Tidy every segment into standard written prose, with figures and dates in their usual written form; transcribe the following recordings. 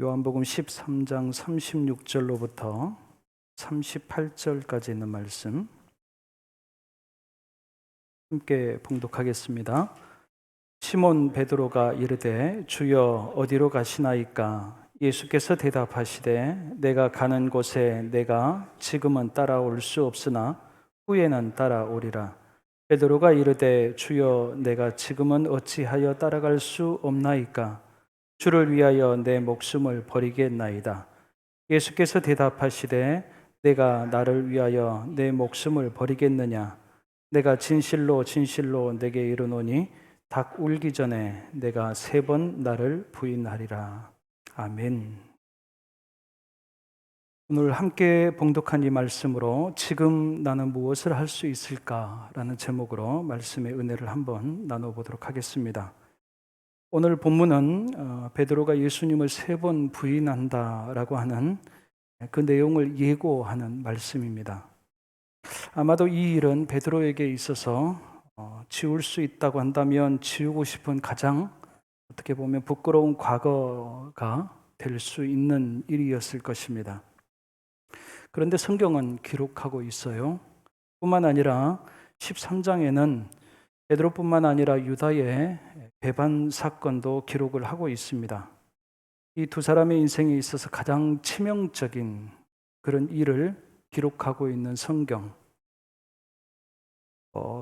요한복음 13장 36절로부터 38절까지 있는 말씀 함께 봉독하겠습니다. 시몬 베드로가 이르되 주여 어디로 가시나이까? 예수께서 대답하시되 내가 가는 곳에 내가 지금은 따라올 수 없으나 후에는 따라오리라. 베드로가 이르되 주여 내가 지금은 어찌하여 따라갈 수 없나이까? 주를 위하여 내 목숨을 버리겠나이다. 예수께서 대답하시되 내가 나를 위하여 내 목숨을 버리겠느냐? 내가 진실로 진실로 내게 이르노니 닭 울기 전에 내가 3번 나를 부인하리라. 아멘. 오늘 함께 봉독한 이 말씀으로 지금 나는 무엇을 할 수 있을까라는 제목으로 말씀의 은혜를 한번 나눠보도록 하겠습니다. 오늘 본문은 베드로가 예수님을 3번 부인한다라고 하는 그 내용을 예고하는 말씀입니다. 아마도 이 일은 베드로에게 있어서 지울 수 있다고 한다면 지우고 싶은 가장 어떻게 보면 부끄러운 과거가 될 수 있는 일이었을 것입니다. 그런데 성경은 기록하고 있어요. 뿐만 아니라 13장에는 베드로뿐만 아니라 유다의 배반 사건도 기록을 하고 있습니다. 이 두 사람의 인생에 있어서 가장 치명적인 그런 일을 기록하고 있는 성경.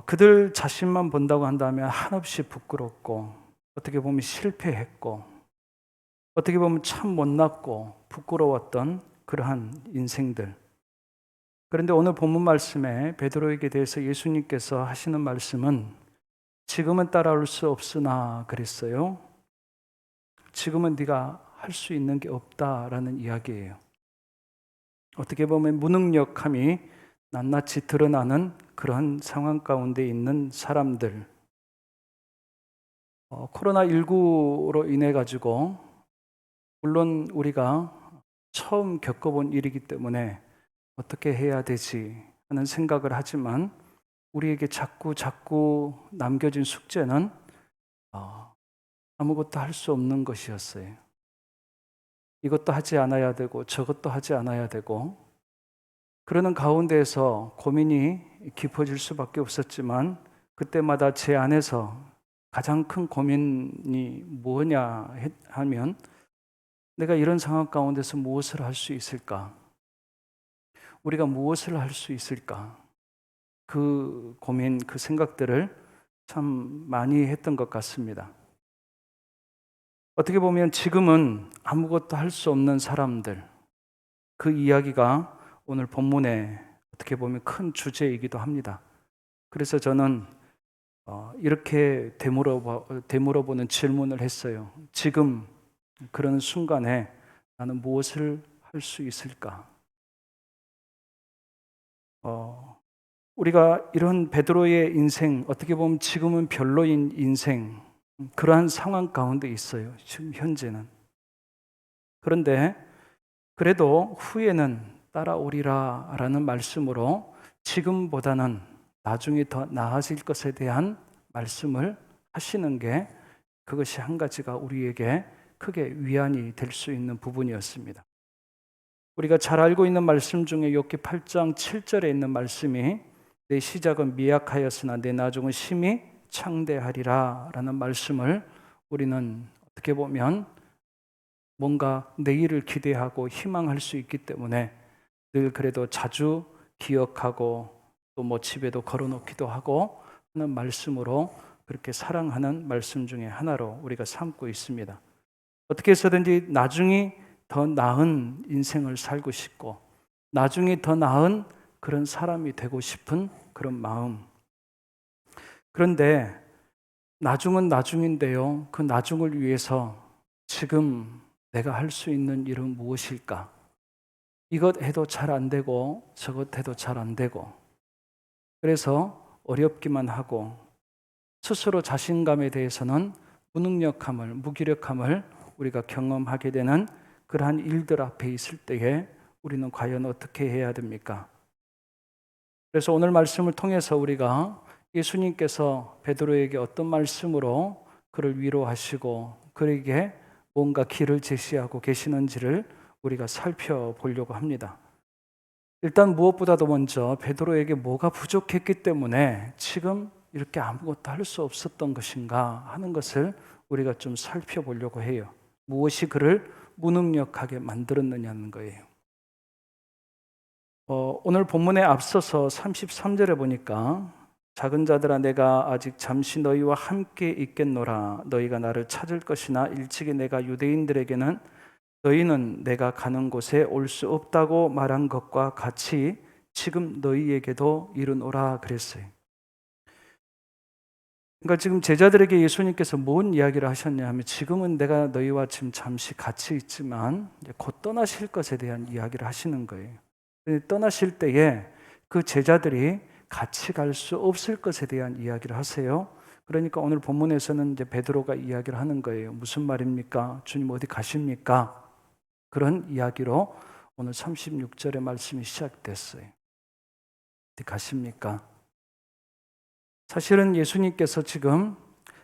그들 자신만 본다고 한다면 한없이 부끄럽고 어떻게 보면 실패했고 어떻게 보면 참 못났고 부끄러웠던 그러한 인생들. 그런데 오늘 본문 말씀에 베드로에게 대해서 예수님께서 하시는 말씀은 지금은 따라올 수 없으나 그랬어요. 지금은 네가 할 수 있는 게 없다라는 이야기예요. 어떻게 보면 무능력함이 낱낱이 드러나는 그런 상황 가운데 있는 사람들. 코로나19로 인해 가지고 물론 우리가 처음 겪어본 일이기 때문에 어떻게 해야 되지 하는 생각을 하지만 우리에게 자꾸 남겨진 숙제는 아무것도 할 수 없는 것이었어요. 이것도 하지 않아야 되고 저것도 하지 않아야 되고 그러는 가운데에서 고민이 깊어질 수밖에 없었지만 그때마다 제 안에서 가장 큰 고민이 뭐냐 하면 내가 이런 상황 가운데서 무엇을 할 수 있을까? 우리가 무엇을 할 수 있을까? 그 고민, 그 생각들을 참 많이 했던 것 같습니다. 어떻게 보면 지금은 아무것도 할 수 없는 사람들, 그 이야기가 오늘 본문에 어떻게 보면 큰 주제이기도 합니다. 그래서 저는 이렇게 되물어보는 질문을 했어요. 지금 그런 순간에 나는 무엇을 할 수 있을까? 우리가 이런 베드로의 인생, 어떻게 보면 지금은 별로인 인생, 그러한 상황 가운데 있어요. 지금 현재는. 그런데 그래도 후에는 따라오리라 라는 말씀으로 지금보다는 나중에 더 나아질 것에 대한 말씀을 하시는 게 그것이 한 가지가 우리에게 크게 위안이 될 수 있는 부분이었습니다. 우리가 잘 알고 있는 말씀 중에 욥기 8장 7절에 있는 말씀이 내 시작은 미약하였으나 내 나중은 심히 창대하리라 라는 말씀을 우리는 어떻게 보면 뭔가 내일을 기대하고 희망할 수 있기 때문에 늘 그래도 자주 기억하고 또 뭐 집에도 걸어놓기도 하고 하는 말씀으로 그렇게 사랑하는 말씀 중에 하나로 우리가 삼고 있습니다. 어떻게 해서든지 나중에 더 나은 인생을 살고 싶고 나중에 더 나은 그런 사람이 되고 싶은 그런 마음. 그런데 나중은 나중인데요. 그 나중을 위해서 지금 내가 할 수 있는 일은 무엇일까? 이것 해도 잘 안 되고 저것 해도 잘 안 되고 그래서 어렵기만 하고 스스로 자신감에 대해서는 무능력함을, 무기력함을 우리가 경험하게 되는 그러한 일들 앞에 있을 때에 우리는 과연 어떻게 해야 됩니까? 그래서 오늘 말씀을 통해서 우리가 예수님께서 베드로에게 어떤 말씀으로 그를 위로하시고 그에게 뭔가 길을 제시하고 계시는지를 우리가 살펴보려고 합니다. 일단 무엇보다도 먼저 베드로에게 뭐가 부족했기 때문에 지금 이렇게 아무것도 할 수 없었던 것인가 하는 것을 우리가 좀 살펴보려고 해요. 무엇이 그를 무능력하게 만들었느냐는 거예요. 오늘 본문에 앞서서 33절에 보니까 작은 자들아 내가 아직 잠시 너희와 함께 있겠노라. 너희가 나를 찾을 것이나 일찍이 내가 유대인들에게는 너희는 내가 가는 곳에 올 수 없다고 말한 것과 같이 지금 너희에게도 이르노라 그랬어요. 그러니까 지금 제자들에게 예수님께서 뭔 이야기를 하셨냐 하면 지금은 내가 너희와 지금 잠시 같이 있지만 곧 떠나실 것에 대한 이야기를 하시는 거예요. 떠나실 때에 그 제자들이 같이 갈 수 없을 것에 대한 이야기를 하세요. 그러니까 오늘 본문에서는 이제 베드로가 이야기를 하는 거예요. 무슨 말입니까? 주님 어디 가십니까? 그런 이야기로 오늘 36절의 말씀이 시작됐어요. 어디 가십니까? 사실은 예수님께서 지금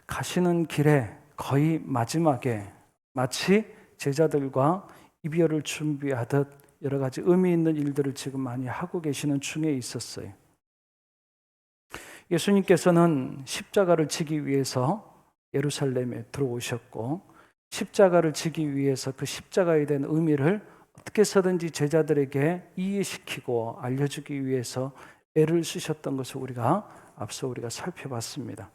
가시는 길에 거의 마지막에 마치 제자들과 이별을 준비하듯 여러 가지 의미 있는 일들을 지금 많이 하고 계시는 중에 있었어요. 예수님께서는 십자가를 지기 위해서 예루살렘에 들어오셨고 십자가를 지기 위해서 그 십자가에 대한 의미를 어떻게 해서든지 제자들에게 이해시키고 알려주기 위해서 애를 쓰셨던 것을 앞서 우리가 살펴봤습니다.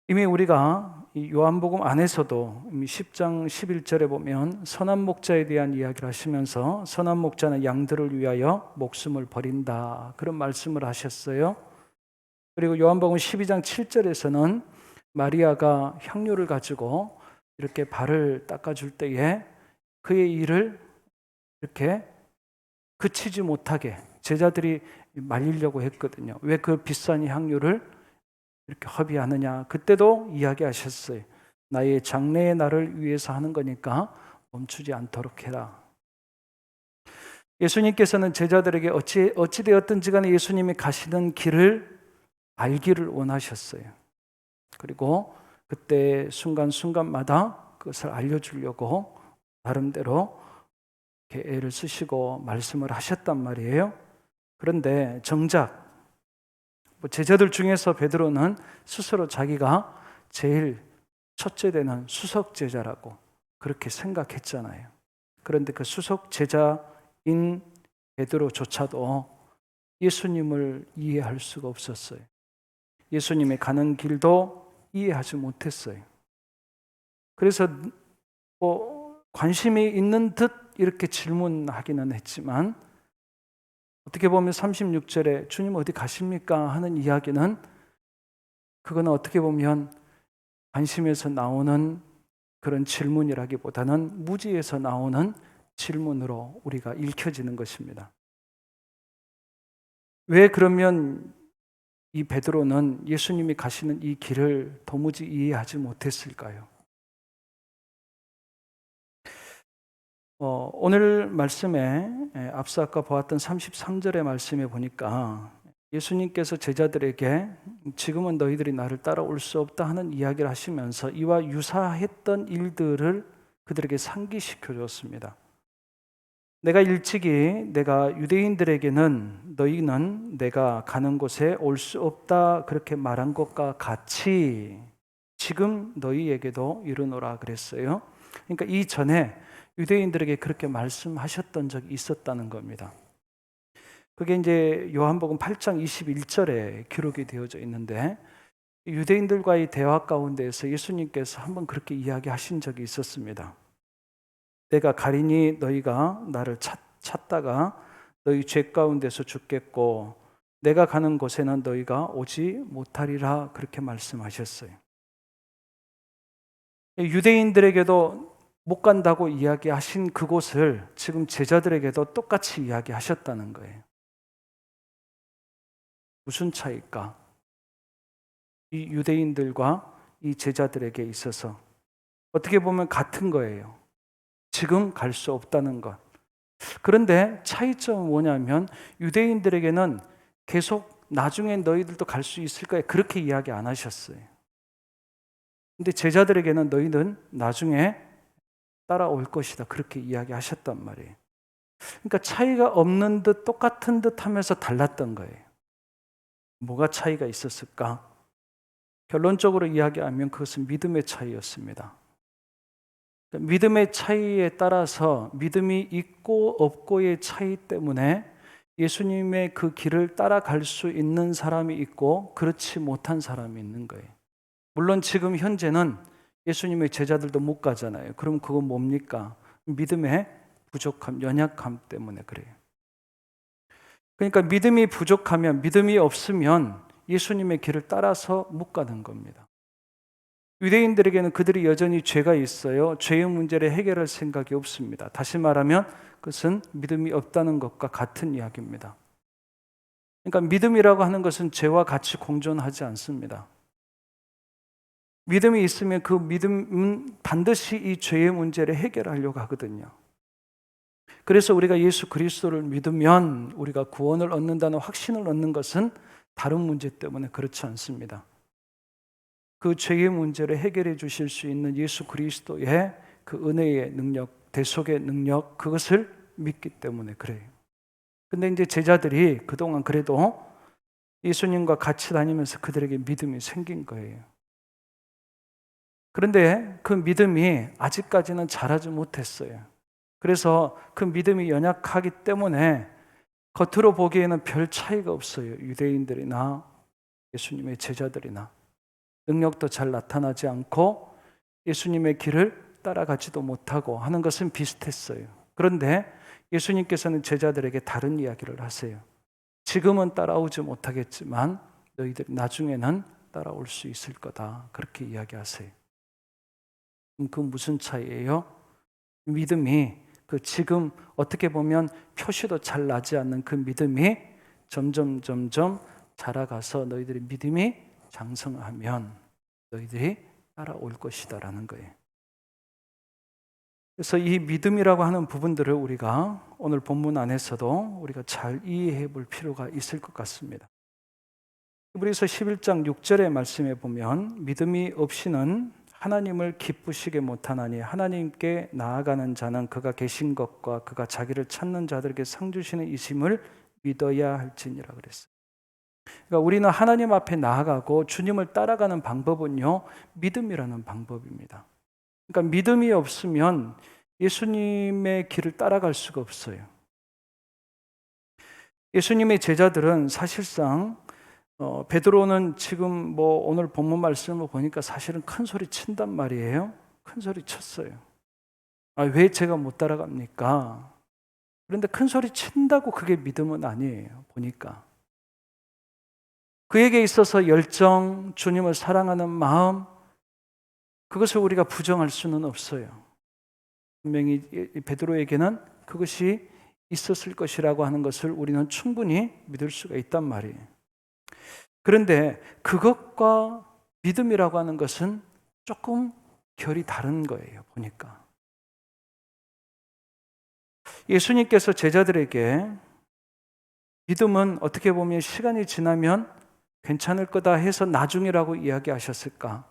이미 우리가 이 요한복음 안에서도 이미 10장 11절에 보면 선한 목자에 대한 이야기를 하시면서 선한 목자는 양들을 위하여 목숨을 버린다 그런 말씀을 하셨어요. 그리고 요한복음 12장 7절에서는 마리아가 향료를 가지고 이렇게 발을 닦아줄 때에 그의 일을 이렇게 그치지 못하게 제자들이 말리려고 했거든요. 왜 그 비싼 향료를 이렇게 허비하느냐. 그때도 이야기하셨어요. 나의 장래의 날을 위해서 하는 거니까 멈추지 않도록 해라. 예수님께서는 제자들에게 어찌되었든지 간에 예수님이 가시는 길을 알기를 원하셨어요. 그리고 그때 순간순간마다 그것을 알려주려고 나름대로 이렇게 애를 쓰시고 말씀을 하셨단 말이에요. 그런데 정작 제자들 중에서 베드로는 스스로 자기가 제일 첫째 되는 수석 제자라고 그렇게 생각했잖아요. 그런데 그 수석 제자인 베드로조차도 예수님을 이해할 수가 없었어요. 예수님의 가는 길도 이해하지 못했어요. 그래서 관심이 있는 듯 이렇게 질문하기는 했지만 어떻게 보면 36절에 주님 어디 가십니까? 하는 이야기는 그거는 어떻게 보면 관심에서 나오는 그런 질문이라기보다는 무지에서 나오는 질문으로 우리가 읽혀지는 것입니다. 왜 그러면 이 베드로는 예수님이 가시는 이 길을 도무지 이해하지 못했을까요? 오늘 말씀에 앞서 아까 보았던 33절의 말씀에 보니까 예수님께서 제자들에게 지금은 너희들이 나를 따라올 수 없다 하는 이야기를 하시면서 이와 유사했던 일들을 그들에게 상기시켜 주었습니다. 내가 유대인들에게는 너희는 내가 가는 곳에 올 수 없다 그렇게 말한 것과 같이 지금 너희에게도 이르노라 그랬어요. 그러니까 이전에 유대인들에게 그렇게 말씀하셨던 적이 있었다는 겁니다. 그게 이제 요한복음 8장 21절에 기록이 되어져 있는데 유대인들과의 대화 가운데에서 예수님께서 한번 그렇게 이야기하신 적이 있었습니다. 내가 가리니 너희가 나를 찾다가 너희 죄 가운데서 죽겠고 내가 가는 곳에는 너희가 오지 못하리라 그렇게 말씀하셨어요. 유대인들에게도 못 간다고 이야기하신 그곳을 지금 제자들에게도 똑같이 이야기하셨다는 거예요. 무슨 차이일까? 이 유대인들과 이 제자들에게 있어서 어떻게 보면 같은 거예요. 지금 갈 수 없다는 것. 그런데 차이점은 뭐냐면 유대인들에게는 계속 나중에 너희들도 갈 수 있을 거야 그렇게 이야기 안 하셨어요. 근데 제자들에게는 너희는 나중에 따라올 것이다. 그렇게 이야기하셨단 말이에요. 그러니까 차이가 없는 듯 똑같은 듯 하면서 달랐던 거예요. 뭐가 차이가 있었을까? 결론적으로 이야기하면 그것은 믿음의 차이였습니다. 믿음의 차이에 따라서 믿음이 있고 없고의 차이 때문에 예수님의 그 길을 따라갈 수 있는 사람이 있고 그렇지 못한 사람이 있는 거예요. 물론 지금 현재는 예수님의 제자들도 못 가잖아요. 그럼 그건 뭡니까? 믿음의 부족함, 연약함 때문에 그래요. 그러니까 믿음이 부족하면, 믿음이 없으면 예수님의 길을 따라서 못 가는 겁니다. 유대인들에게는 그들이 여전히 죄가 있어요. 죄의 문제를 해결할 생각이 없습니다. 다시 말하면 그것은 믿음이 없다는 것과 같은 이야기입니다. 그러니까 믿음이라고 하는 것은 죄와 같이 공존하지 않습니다. 믿음이 있으면 그 믿음은 반드시 이 죄의 문제를 해결하려고 하거든요. 그래서 우리가 예수 그리스도를 믿으면 우리가 구원을 얻는다는 확신을 얻는 것은 다른 문제 때문에 그렇지 않습니다. 그 죄의 문제를 해결해 주실 수 있는 예수 그리스도의 그 은혜의 능력, 대속의 능력, 그것을 믿기 때문에 그래요. 근데 이제 제자들이 그동안 그래도 예수님과 같이 다니면서 그들에게 믿음이 생긴 거예요. 그런데 그 믿음이 아직까지는 자라지 못했어요. 그래서 그 믿음이 연약하기 때문에 겉으로 보기에는 별 차이가 없어요. 유대인들이나 예수님의 제자들이나 능력도 잘 나타나지 않고 예수님의 길을 따라가지도 못하고 하는 것은 비슷했어요. 그런데 예수님께서는 제자들에게 다른 이야기를 하세요. 지금은 따라오지 못하겠지만 너희들이 나중에는 따라올 수 있을 거다. 그렇게 이야기하세요. 그 무슨 차이예요? 믿음이 그 지금 어떻게 보면 표시도 잘 나지 않는 그 믿음이 점점 자라가서 너희들의 믿음이 장성하면 너희들이 따라올 것이다라는 거예요. 그래서 이 믿음이라고 하는 부분들을 우리가 오늘 본문 안에서도 우리가 잘 이해해 볼 필요가 있을 것 같습니다. 히브리서 11장 6절의 말씀에 보면 믿음이 없이는 하나님을 기쁘시게 못하나니 하나님께 나아가는 자는 그가 계신 것과 그가 자기를 찾는 자들에게 상 주시는 이심을 믿어야 할지니라 그랬어요. 그러니까 우리는 하나님 앞에 나아가고 주님을 따라가는 방법은요, 믿음이라는 방법입니다. 그러니까 믿음이 없으면 예수님의 길을 따라갈 수가 없어요. 예수님의 제자들은 사실상 베드로는 지금 뭐 오늘 본문 말씀을 보니까 사실은 큰 소리 친단 말이에요. 큰 소리 쳤어요. 왜 제가 못 따라갑니까? 그런데 큰 소리 친다고 그게 믿음은 아니에요. 보니까 그에게 있어서 열정, 주님을 사랑하는 마음, 그것을 우리가 부정할 수는 없어요. 분명히 베드로에게는 그것이 있었을 것이라고 하는 것을 우리는 충분히 믿을 수가 있단 말이에요. 그런데 그것과 믿음이라고 하는 것은 조금 결이 다른 거예요. 보니까 예수님께서 제자들에게 믿음은 어떻게 보면 시간이 지나면 괜찮을 거다 해서 나중이라고 이야기하셨을까?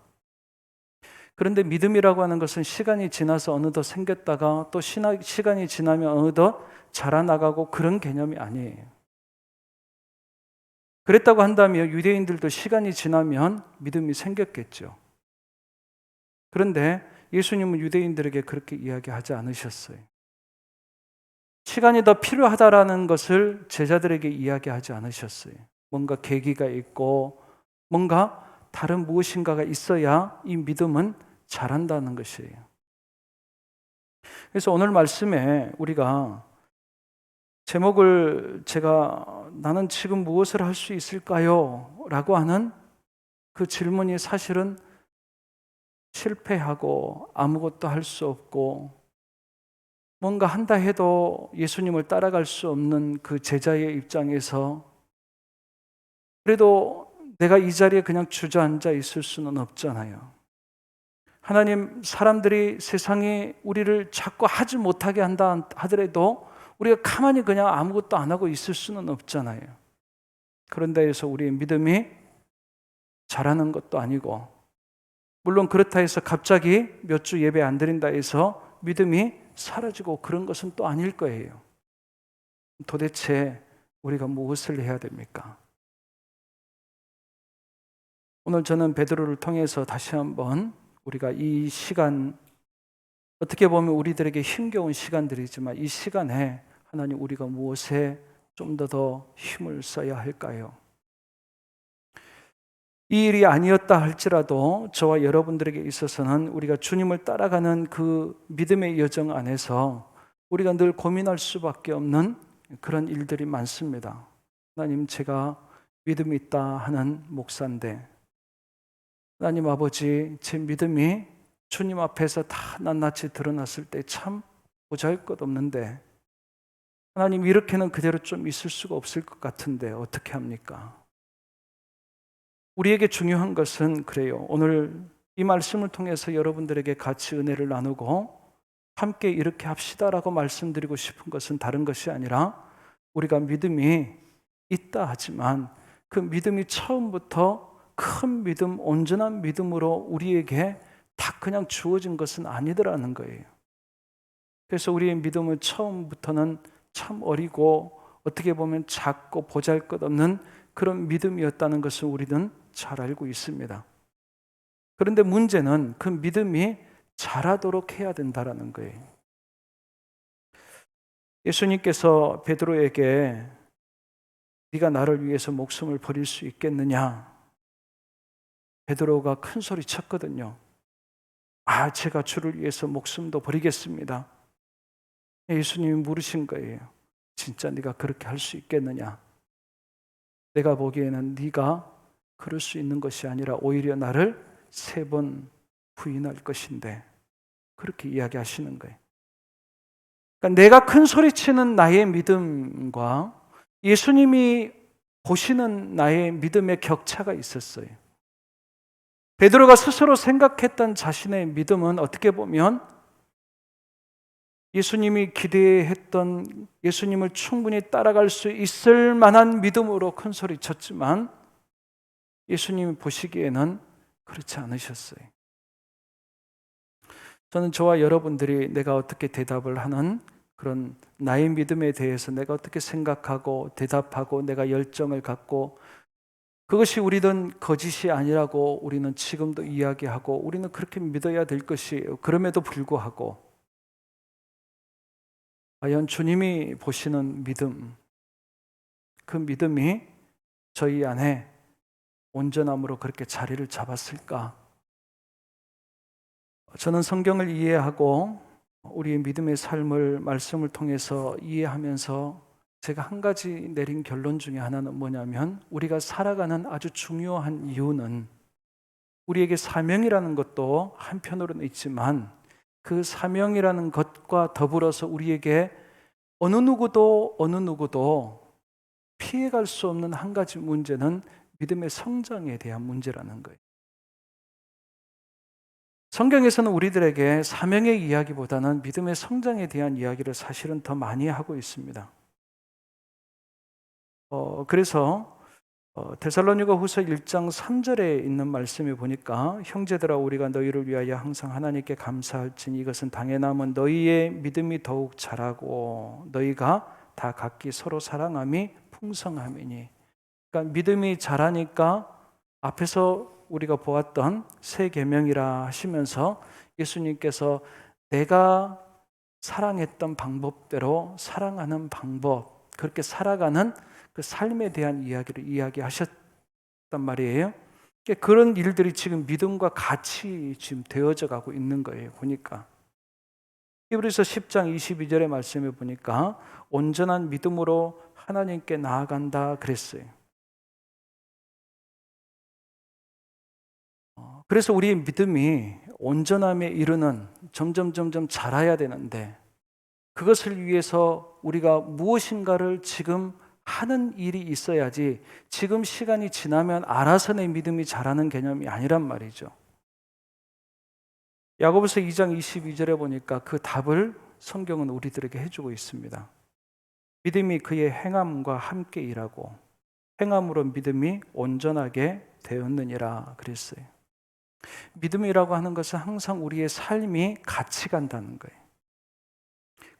그런데 믿음이라고 하는 것은 시간이 지나서 어느덧 생겼다가 또 시간이 지나면 어느덧 자라나가고 그런 개념이 아니에요. 그랬다고 한다면 유대인들도 시간이 지나면 믿음이 생겼겠죠. 그런데 예수님은 유대인들에게 그렇게 이야기하지 않으셨어요. 시간이 더 필요하다라는 것을 제자들에게 이야기하지 않으셨어요. 뭔가 계기가 있고 뭔가 다른 무엇인가가 있어야 이 믿음은 자란다는 것이에요. 그래서 오늘 말씀에 우리가 제목을 제가 나는 지금 무엇을 할 수 있을까요? 라고 하는 그 질문이 사실은 실패하고 아무것도 할 수 없고 뭔가 한다 해도 예수님을 따라갈 수 없는 그 제자의 입장에서 그래도 내가 이 자리에 그냥 주저앉아 있을 수는 없잖아요. 하나님, 사람들이 세상이 우리를 자꾸 하지 못하게 한다 하더라도 우리가 가만히 그냥 아무것도 안 하고 있을 수는 없잖아요. 그런 데에서 우리의 믿음이 자라는 것도 아니고 물론 그렇다 해서 갑자기 몇 주 예배 안 드린다 해서 믿음이 사라지고 그런 것은 또 아닐 거예요. 도대체 우리가 무엇을 해야 됩니까? 오늘 저는 베드로를 통해서 다시 한번 우리가 이 시간, 어떻게 보면 우리들에게 힘겨운 시간들이지만 이 시간에 하나님 우리가 무엇에 좀 더 힘을 써야 할까요? 이 일이 아니었다 할지라도 저와 여러분들에게 있어서는 우리가 주님을 따라가는 그 믿음의 여정 안에서 우리가 늘 고민할 수밖에 없는 그런 일들이 많습니다. 하나님, 제가 믿음이 있다 하는 목사인데, 하나님 아버지, 제 믿음이 주님 앞에서 다 낱낱이 드러났을 때 참 보잘것없는데, 하나님, 이렇게는 그대로 좀 있을 수가 없을 것 같은데 어떻게 합니까? 우리에게 중요한 것은 그래요. 오늘 이 말씀을 통해서 여러분들에게 같이 은혜를 나누고 함께 이렇게 합시다라고 말씀드리고 싶은 것은 다른 것이 아니라, 우리가 믿음이 있다 하지만 그 믿음이 처음부터 큰 믿음, 온전한 믿음으로 우리에게 다 그냥 주어진 것은 아니더라는 거예요. 그래서 우리의 믿음은 처음부터는 참 어리고 어떻게 보면 작고 보잘것없는 그런 믿음이었다는 것을 우리는 잘 알고 있습니다. 그런데 문제는 그 믿음이 자라도록 해야 된다는 거예요. 예수님께서 베드로에게 네가 나를 위해서 목숨을 버릴 수 있겠느냐? 베드로가 큰 소리 쳤거든요. 제가 주를 위해서 목숨도 버리겠습니다. 예수님이 물으신 거예요. 진짜 네가 그렇게 할 수 있겠느냐? 내가 보기에는 네가 그럴 수 있는 것이 아니라 오히려 나를 3번 부인할 것인데, 그렇게 이야기하시는 거예요. 그러니까 내가 큰 소리치는 나의 믿음과 예수님이 보시는 나의 믿음의 격차가 있었어요. 베드로가 스스로 생각했던 자신의 믿음은 어떻게 보면 예수님이 기대했던, 예수님을 충분히 따라갈 수 있을 만한 믿음으로 큰 소리 쳤지만 예수님이 보시기에는 그렇지 않으셨어요. 저는 저와 여러분들이 내가 어떻게 대답을 하는 그런 나의 믿음에 대해서 내가 어떻게 생각하고 대답하고 내가 열정을 갖고, 그것이 우리는 거짓이 아니라고 우리는 지금도 이야기하고 우리는 그렇게 믿어야 될 것이에요. 그럼에도 불구하고 과연 주님이 보시는 믿음, 그 믿음이 저희 안에 온전함으로 그렇게 자리를 잡았을까? 저는 성경을 이해하고 우리의 믿음의 삶을 말씀을 통해서 이해하면서 제가 한 가지 내린 결론 중에 하나는 뭐냐면, 우리가 살아가는 아주 중요한 이유는 우리에게 사명이라는 것도 한편으로는 있지만 그 사명이라는 것과 더불어서 우리에게 어느 누구도 피해갈 수 없는 한 가지 문제는 믿음의 성장에 대한 문제라는 거예요. 성경에서는 우리들에게 사명의 이야기보다는 믿음의 성장에 대한 이야기를 사실은 더 많이 하고 있습니다. 그래서 데살로니가 후서 1장 3절에 있는 말씀에 보니까, 형제들아 우리가 너희를 위하여 항상 하나님께 감사할지니 이것은 당연함은 너희의 믿음이 더욱 자라고 너희가 다 각기 서로 사랑함이 풍성함이니. 그러니까 믿음이 자라니까 앞에서 우리가 보았던 새 계명이라 하시면서 예수님께서 내가 사랑했던 방법대로 사랑하는 방법, 그렇게 살아가는 그 삶에 대한 이야기를 이야기하셨단 말이에요. 그런 일들이 지금 믿음과 같이 지금 되어져 가고 있는 거예요. 보니까 히브리서 10장 22절의 말씀에 보니까 온전한 믿음으로 하나님께 나아간다 그랬어요. 그래서 우리의 믿음이 온전함에 이르는 점점 자라야 되는데, 그것을 위해서 우리가 무엇인가를 지금 하는 일이 있어야지, 지금 시간이 지나면 알아서 내 믿음이 자라는 개념이 아니란 말이죠. 야고보서 2장 22절에 보니까 그 답을 성경은 우리들에게 해주고 있습니다. 믿음이 그의 행함과 함께 일하고 행함으로 믿음이 온전하게 되었느니라 그랬어요. 믿음이라고 하는 것은 항상 우리의 삶이 같이 간다는 거예요.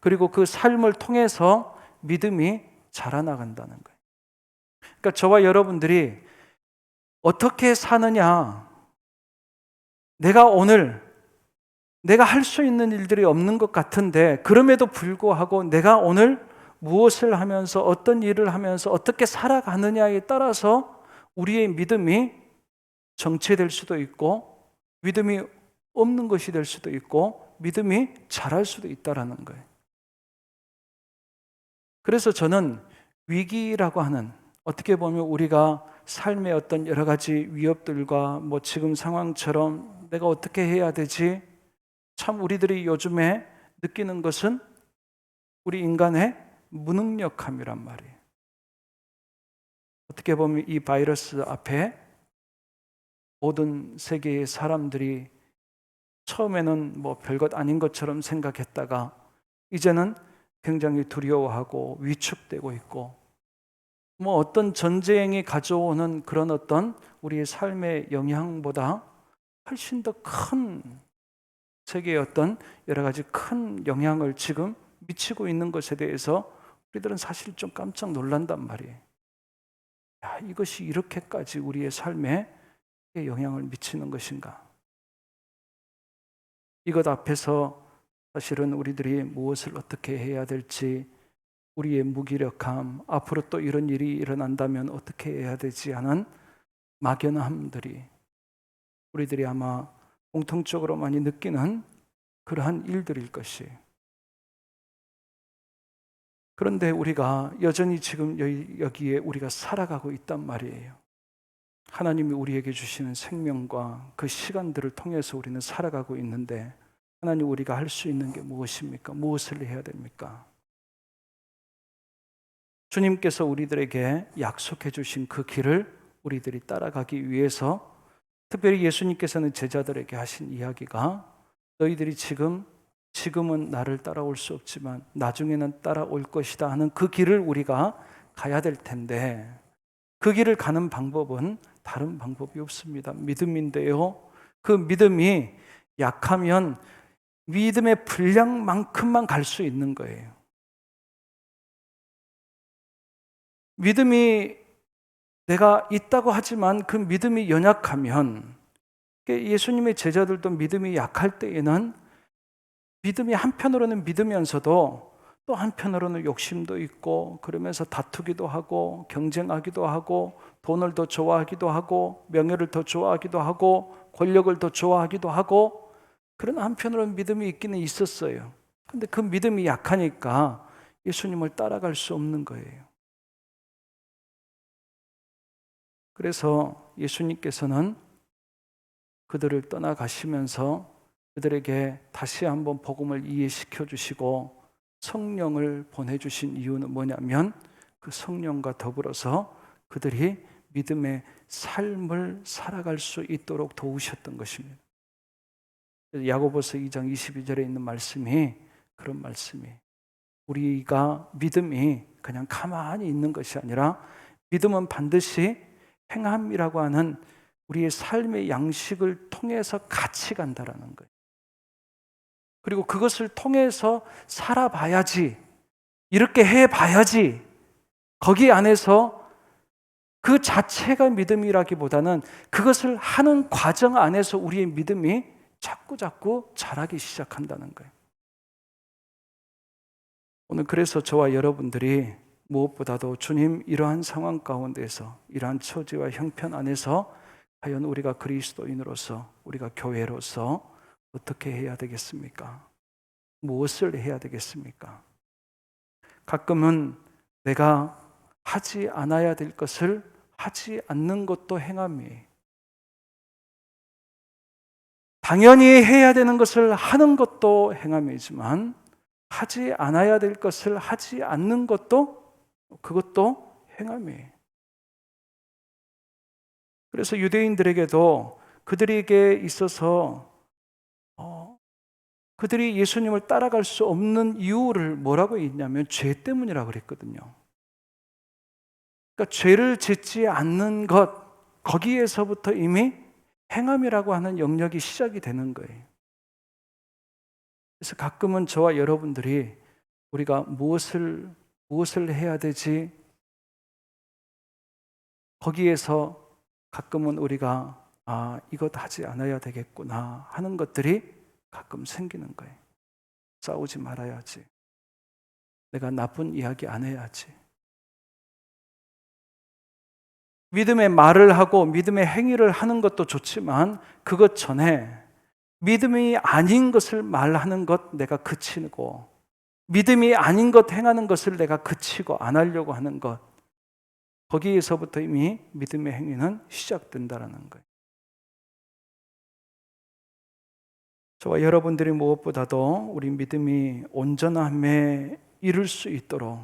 그리고 그 삶을 통해서 믿음이 자라나간다는 거예요. 그러니까 저와 여러분들이 어떻게 사느냐, 내가 할 수 있는 일들이 없는 것 같은데, 그럼에도 불구하고 내가 오늘 무엇을 하면서, 어떤 일을 하면서 어떻게 살아가느냐에 따라서 우리의 믿음이 정체될 수도 있고, 믿음이 없는 것이 될 수도 있고, 믿음이 자랄 수도 있다라는 거예요. 그래서 저는 위기라고 하는, 어떻게 보면 우리가 삶의 어떤 여러 가지 위협들과 지금 상황처럼 내가 어떻게 해야 되지? 참 우리들이 요즘에 느끼는 것은 우리 인간의 무능력함이란 말이에요. 어떻게 보면 이 바이러스 앞에 모든 세계의 사람들이 처음에는 별것 아닌 것처럼 생각했다가 이제는 굉장히 두려워하고 위축되고 있고, 어떤 전쟁이 가져오는 그런 어떤 우리의 삶의 영향보다 훨씬 더 큰 세계의 어떤 여러 가지 큰 영향을 지금 미치고 있는 것에 대해서 우리들은 사실 좀 깜짝 놀란단 말이에요. 야, 이것이 이렇게까지 우리의 삶에 영향을 미치는 것인가? 이것 앞에서 사실은 우리들이 무엇을 어떻게 해야 될지, 우리의 무기력함, 앞으로 또 이런 일이 일어난다면 어떻게 해야 되지 하는 막연함들이 우리들이 아마 공통적으로 많이 느끼는 그러한 일들일 것이에요. 그런데 우리가 여전히 지금 여기에 우리가 살아가고 있단 말이에요. 하나님이 우리에게 주시는 생명과 그 시간들을 통해서 우리는 살아가고 있는데, 하나님, 우리가 할 수 있는 게 무엇입니까? 무엇을 해야 됩니까? 주님께서 우리들에게 약속해 주신 그 길을 우리들이 따라가기 위해서, 특별히 예수님께서는 제자들에게 하신 이야기가, 너희들이 지금은 나를 따라올 수 없지만 나중에는 따라올 것이다 하는 그 길을 우리가 가야 될 텐데, 그 길을 가는 방법은 다른 방법이 없습니다. 믿음인데요, 그 믿음이 약하면 믿음의 분량만큼만 갈 수 있는 거예요. 믿음이 내가 있다고 하지만 그 믿음이 연약하면, 예수님의 제자들도 믿음이 약할 때에는 믿음이 한편으로는 믿으면서도 또 한편으로는 욕심도 있고, 그러면서 다투기도 하고 경쟁하기도 하고 돈을 더 좋아하기도 하고 명예를 더 좋아하기도 하고 권력을 더 좋아하기도 하고, 그런 한편으로는 믿음이 있기는 있었어요. 근데 그 믿음이 약하니까 예수님을 따라갈 수 없는 거예요. 그래서 예수님께서는 그들을 떠나가시면서 그들에게 다시 한번 복음을 이해시켜 주시고 성령을 보내주신 이유는 뭐냐면, 그 성령과 더불어서 그들이 믿음의 삶을 살아갈 수 있도록 도우셨던 것입니다. 야고보서 2장 22절에 있는 말씀이 그런 말씀이에요. 우리가 믿음이 그냥 가만히 있는 것이 아니라, 믿음은 반드시 행함이라고 하는 우리의 삶의 양식을 통해서 같이 간다라는 거예요. 그리고 그것을 통해서 살아봐야지, 이렇게 해봐야지, 거기 안에서 그 자체가 믿음이라기보다는 그것을 하는 과정 안에서 우리의 믿음이 자꾸 자라기 시작한다는 거예요. 오늘 그래서 저와 여러분들이 무엇보다도 주님, 이러한 상황 가운데서, 이러한 처지와 형편 안에서 과연 우리가 그리스도인으로서, 우리가 교회로서 어떻게 해야 되겠습니까? 무엇을 해야 되겠습니까? 가끔은 내가 하지 않아야 될 것을 하지 않는 것도 행함이에요. 당연히 해야 되는 것을 하는 것도 행함이지만, 하지 않아야 될 것을 하지 않는 것도, 그것도 행함이에요. 그래서 유대인들에게도 그들에게 있어서 그들이 예수님을 따라갈 수 없는 이유를 뭐라고 했냐면 죄 때문이라고 그랬거든요. 그러니까 죄를 짓지 않는 것, 거기에서부터 이미 행함이라고 하는 영역이 시작이 되는 거예요. 그래서 가끔은 저와 여러분들이 우리가 무엇을 해야 되지? 거기에서 가끔은 우리가 이것 하지 않아야 되겠구나 하는 것들이 가끔 생기는 거예요. 싸우지 말아야지. 내가 나쁜 이야기 안 해야지. 믿음의 말을 하고 믿음의 행위를 하는 것도 좋지만 그것 전에 믿음이 아닌 것을 말하는 것 내가 그치고, 믿음이 아닌 것 행하는 것을 내가 그치고 안 하려고 하는 것, 거기에서부터 이미 믿음의 행위는 시작된다는 거예요. 저와 여러분들이 무엇보다도 우리 믿음이 온전함에 이룰 수 있도록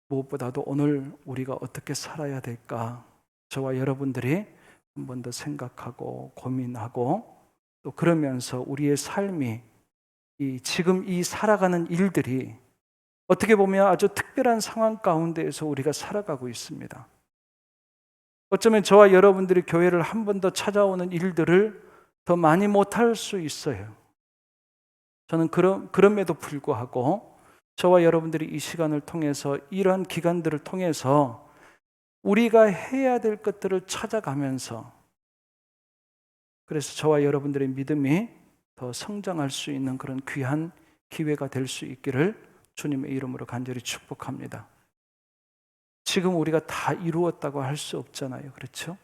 무엇보다도 오늘 우리가 어떻게 살아야 될까, 저와 여러분들이 한 번 더 생각하고 고민하고, 또 그러면서 우리의 삶이 지금 이 살아가는 일들이 어떻게 보면 아주 특별한 상황 가운데에서 우리가 살아가고 있습니다. 어쩌면 저와 여러분들이 교회를 한 번 더 찾아오는 일들을 더 많이 못할 수 있어요. 저는 그럼에도 불구하고 저와 여러분들이 이 시간을 통해서, 이러한 기간들을 통해서 우리가 해야 될 것들을 찾아가면서, 그래서 저와 여러분들의 믿음이 더 성장할 수 있는 그런 귀한 기회가 될 수 있기를 주님의 이름으로 간절히 축복합니다. 지금 우리가 다 이루었다고 할 수 없잖아요. 그렇죠?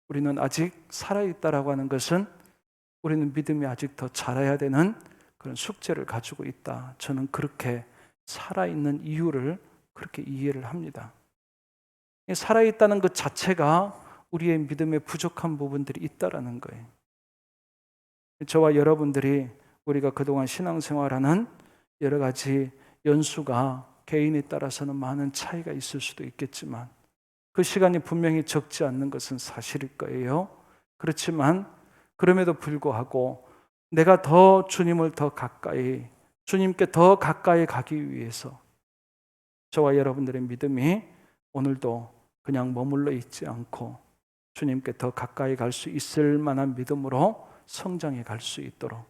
우리는 아직 살아있다라고 하는 것은 우리는 믿음이 아직 더 자라야 되는 그런 숙제를 가지고 있다. 저는 그렇게 살아있는 이유를 그렇게 이해를 합니다. 살아있다는 것 자체가 우리의 믿음에 부족한 부분들이 있다라는 거예요. 저와 여러분들이 우리가 그동안 신앙생활하는 여러 가지 연수가 개인에 따라서는 많은 차이가 있을 수도 있겠지만 그 시간이 분명히 적지 않는 것은 사실일 거예요. 그렇지만 그럼에도 불구하고 내가 더 주님을 더 가까이, 주님께 더 가까이 가기 위해서 저와 여러분들의 믿음이 오늘도 그냥 머물러 있지 않고 주님께 더 가까이 갈 수 있을 만한 믿음으로 성장해 갈 수 있도록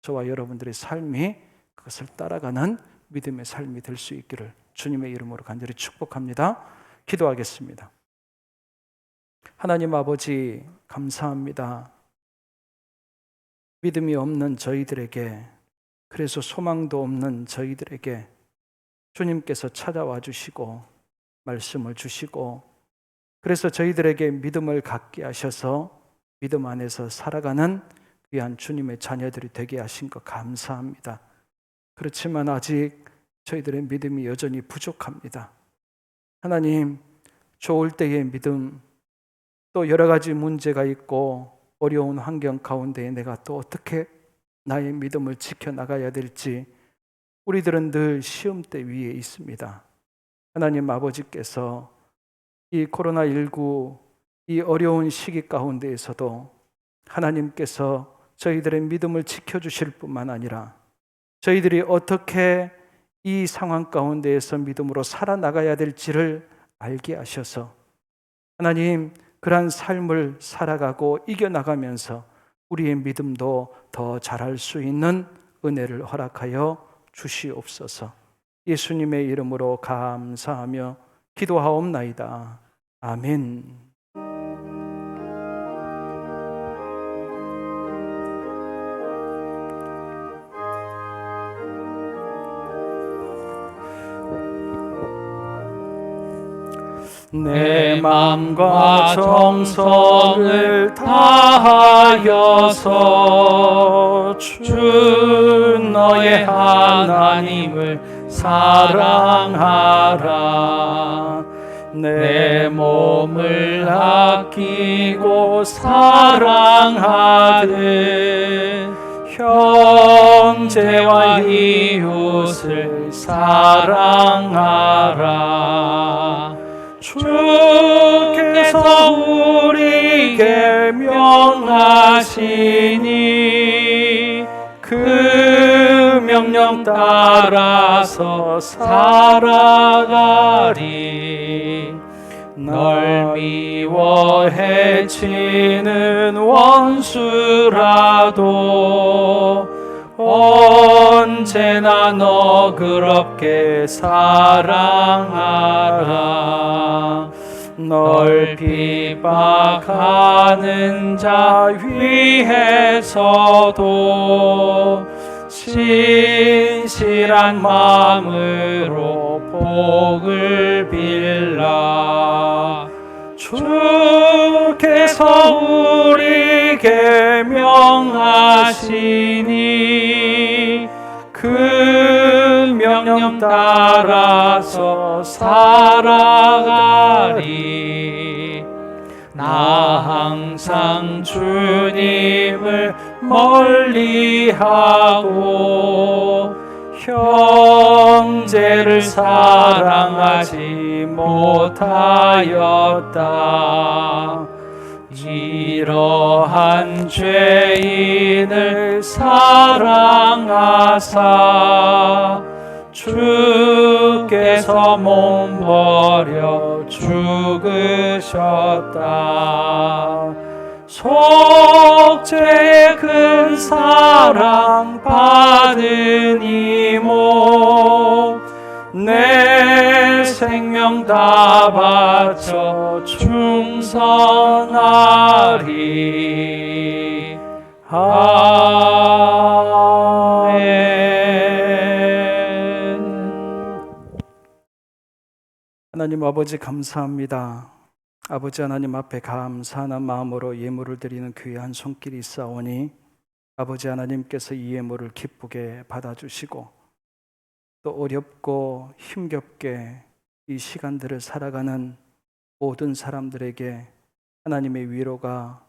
저와 여러분들의 삶이 그것을 따라가는 믿음의 삶이 될 수 있기를 주님의 이름으로 간절히 축복합니다. 기도하겠습니다. 하나님 아버지, 감사합니다. 믿음이 없는 저희들에게, 그래서 소망도 없는 저희들에게 주님께서 찾아와 주시고 말씀을 주시고, 그래서 저희들에게 믿음을 갖게 하셔서 믿음 안에서 살아가는 귀한 주님의 자녀들이 되게 하신 것 감사합니다. 그렇지만 아직 저희들의 믿음이 여전히 부족합니다. 하나님, 좋을 때의 믿음, 또 여러 가지 문제가 있고 어려운 환경 가운데 내가 또 어떻게 나의 믿음을 지켜나가야 될지 우리들은 늘 시험대 위에 있습니다. 하나님 아버지께서 이 코로나19 이 어려운 시기 가운데에서도 하나님께서 저희들의 믿음을 지켜주실 뿐만 아니라 저희들이 어떻게 이 상황 가운데에서 믿음으로 살아나가야 될지를 알게 하셔서 하나님, 그러한 삶을 살아가고 이겨나가면서 우리의 믿음도 더 자랄 수 있는 은혜를 허락하여 주시옵소서. 예수님의 이름으로 감사하며 기도하옵나이다. 아멘. 내 맘과 정성을 다하여서 주 너의 하나님을 사랑하라. 내 몸을 아끼고 사랑하되 형제와 이웃을 사랑하라. 주께서 우리에게 명하시니 그 명령 따라서 살아가리. 널 미워 해치는 원수라도 언제나 너그럽게 사랑하라. 널 핍박하는 자 위에서도 신실한 마음으로 복을 빌라. 주께서 우리에게 명하시니 그 명령 따라서 살아가리. 나 항상 주님을 멀리하고 형제를 사랑하지 못하였다. 이러한 죄인을 사랑하사 주께서 몸 버려 죽으셨다. 속죄의 큰 사랑 받은 이모 내 생명 다 바쳐 충성하리. 아멘. 하나님 아버지 감사합니다. 아버지 하나님 앞에 감사하는 마음으로 예물을 드리는 귀한 손길이 있사오니 아버지 하나님께서 이 예물을 기쁘게 받아주시고 또 어렵고 힘겹게 이 시간들을 살아가는 모든 사람들에게 하나님의 위로가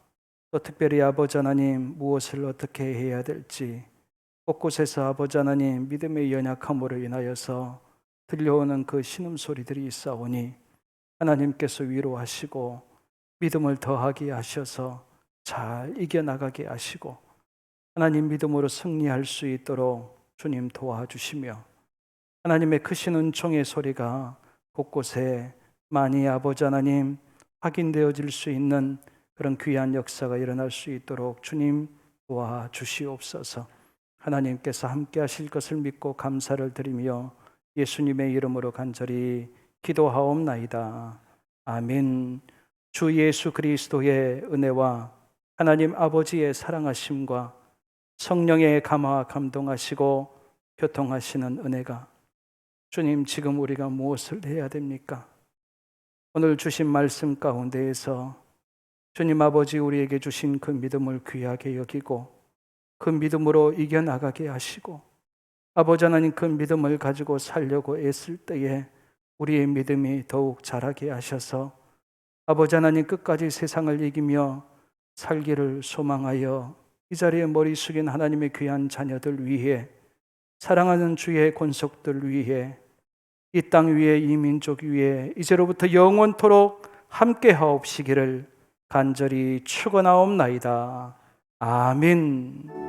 또 특별히 아버지 하나님 무엇을 어떻게 해야 될지 곳곳에서 아버지 하나님 믿음의 연약함으로 인하여서 들려오는 그 신음소리들이 있사오니 하나님께서 위로하시고 믿음을 더하게 하셔서 잘 이겨나가게 하시고 하나님 믿음으로 승리할 수 있도록 주님 도와주시며 하나님의 크신 은총의 소리가 곳곳에 많이 아버지 하나님 확인되어질 수 있는 그런 귀한 역사가 일어날 수 있도록 주님 도와주시옵소서. 하나님께서 함께 하실 것을 믿고 감사를 드리며 예수님의 이름으로 간절히 기도하옵나이다. 아멘. 주 예수 그리스도의 은혜와 하나님 아버지의 사랑하심과 성령의 감화 감동하시고 교통하시는 은혜가 주님 지금 우리가 무엇을 해야 됩니까? 오늘 주신 말씀 가운데에서 주님 아버지 우리에게 주신 그 믿음을 귀하게 여기고 그 믿음으로 이겨나가게 하시고 아버지 하나님 그 믿음을 가지고 살려고 애쓸 때에 우리의 믿음이 더욱 자라게 하셔서 아버지 하나님 끝까지 세상을 이기며 살기를 소망하여 이 자리에 머리 숙인 하나님의 귀한 자녀들 위해 사랑하는 주의 권속들 위해 이 땅 위에 이 민족 위에 이제로부터 영원토록 함께 하옵시기를 간절히 축원하옵나이다. 아멘.